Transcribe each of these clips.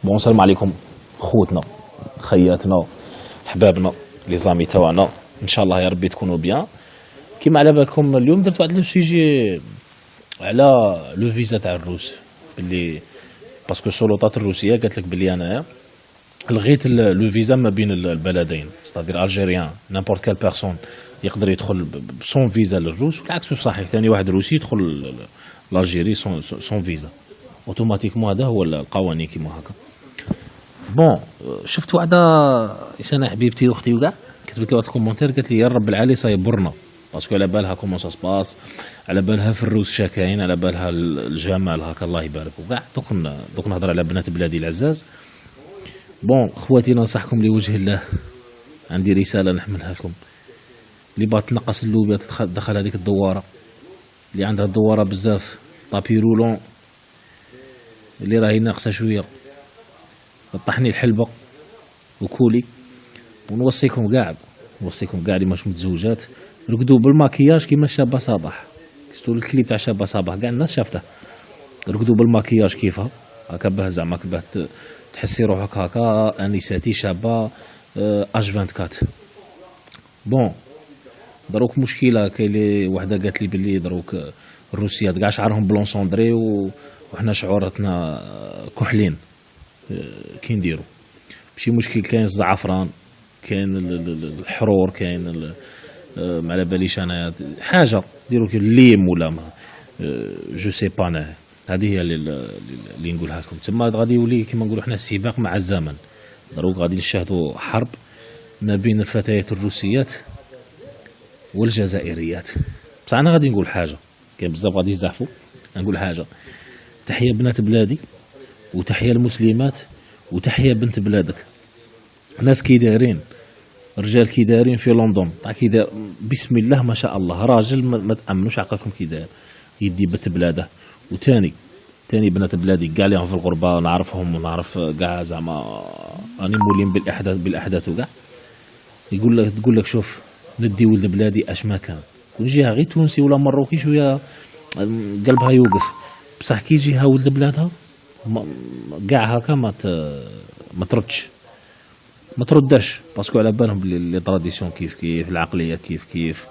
بون السلام عليكم خوتنا خياتنا حبابنا لي زامي تاعنا، ان شاء الله يا ربي تكونوا بيان. كيما على بالكم اليوم درت واحد لو سوجي على لو فيزا تاع الروس، باللي باسكو السلطات الروسيه قالت لك باللي انايا لغيت لو فيزا ما بين البلدين، ستادير الجيريان نيمبورت كال بيرسون يقدر يدخل بسون فيزا للروس، والعكس صحيح ثاني واحد روسي يدخل لالجيري سون فيزا اوتوماتيكمون. هذا هو القوانين كيما هكا. بون شفت وحده انسانه حبيبتي اختي وكاع كتبت لي واحد الكومونتير قالت لي يا رب العالي صايبرنا، باسكو على بالها كومون سا سباس، على بالها في الروس شاكاين، على بالها الجمال هكا الله يبارك وكاع. دوك نهضر على بنات بلادي العزاز. بون خواتي ننصحكم لوجه الله، عندي رساله نحملها لكم. اللي باغا تنقص اللوبيا تدخل هذيك الدواره اللي عندها الدواره بزاف، طابي رولون اللي راهي ناقصه شويه، طحني الحلبه وكولي. ونوصيكم كاع اللي ماش متزوجات رقدوا بالماكياج كيما شابه صباح. شفتوا الكليب تاع شابه صباح كاع الناس شافته، رقدوا بالماكياج كيفها هكا باه زعما باه تحسي روحك هكا انساتي شابه اش 24. بون دروك مشكله كاين لي وحده قالت لي باللي دروك الروسيات كاع شعرهم بلون سوندري وحنا شعوراتنا كحلين. كي نديرو ماشي مشكل، كاين الزعفران، كاين الحرور، كاين ما على باليش انا حاجه ديروا الليم ولا ما جو سي با. هذه هي اللي نقولها لكم. تما غادي يولي كيما نقولوا حنا السباق مع الزمن. دروك غادي نشاهدوا حرب ما بين الفتيات الروسيات والجزائريات. بصح انا غادي نقول حاجه، كاين بزاف غادي يزعفوا. نقول حاجه، تحيه بنات بلادي وتحيه المسلمات وتحيه بنت بلادك. ناس كي دايرين، رجال كي دايرين في لندن كي داير بسم الله ما شاء الله، راجل ما تامنوش عقلكم كي داير يدي بنت بلاده. وثاني بنات بلادي كاع اللي في الغربه نعرفهم ونعرف كاع زعما راني مولين بالاحداث وكاع. تقول لك شوف ندي ولد بلادي اش ما كان، كون جيها غير تونسي ولا مروكي شويه قلبها يوقف، بصح كي يجيها ولد بلادها كاع هكا ما تردش، باسكو على بالهم بلي لي طراديسيون كيف العقليه كيف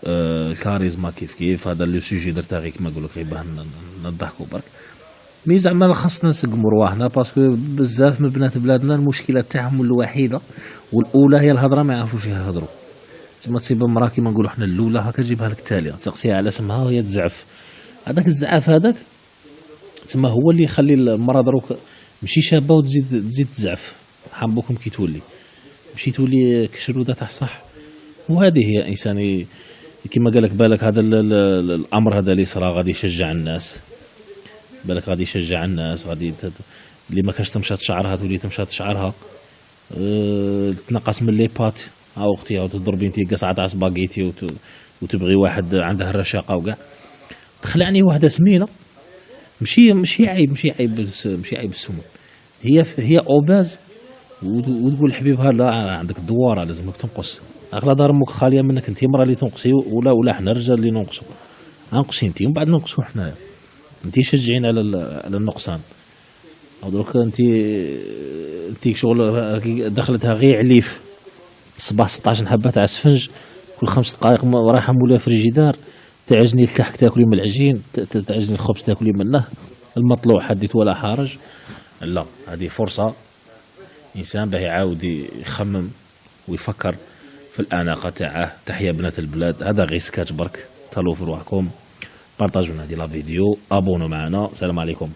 الكاريزما كيف. هذا لو سوجي درتها غير كيما نقول لك غير باه نضحكوا برك. مي زعما خاصنا نسقموا رواحنا، باسكو بزاف من بنات بلادنا المشكله تاعهم الوحيده والاولى هي الهضره، ما يعرفوش يهضروا. تما تصيب امراه كيما نقولوا حنا الاولى هكا تجيبها لك التاليه تسقسيها على اسمها وهي تزعف. هذاك الزعاف هذاك تما هو اللي يخلي المراه دروك ماشي شابه وتزيد تزعف. حنبوكم كي مشي تولي كشروده تاع صح. وهذه هي انسان كيما قالك بالك هذا الامر هذا اللي صرا غادي يشجع الناس، بالك غادي يشجع الناس، غادي اللي ما كاش تمشات شعرها تولي تمشات شعرها، تنقص من لي بات اختي او تضربي انت قصعه تاع سباغيتي وتبغي واحد عنده الرشاقه وكاع. تخلعني واحده سمينه ماشي عيب السموم، هي اوباز وتقول حبيبها لا عندك دواره لازمك تنقص. اغلى دار امك خاليه منك انت مرا اللي تنقصي ولا حنا الرجال اللي ننقصوا. انقصي انت ومن بعد ننقصوا حنايا. انت شجعين على النقصان. دروك انت شغل دخلتها غير عليف صباح 16 حبه تاع سفنج كل 5 دقائق رايحه مولا فريجيدار. تعجني الكحك تاكلي من العجين، تعجني الخبز تاكلي منه، المطلوع حدث ولا حرج. لا، هذه فرصه انسان باه يعاود يخمم ويفكر في الاناقه تاعه. تحيه بنات البلاد. هذا غير سكاتش برك. تهلاو في روحكم، بارطاجونا هذه لا فيديو، ابونو معنا. السلام عليكم.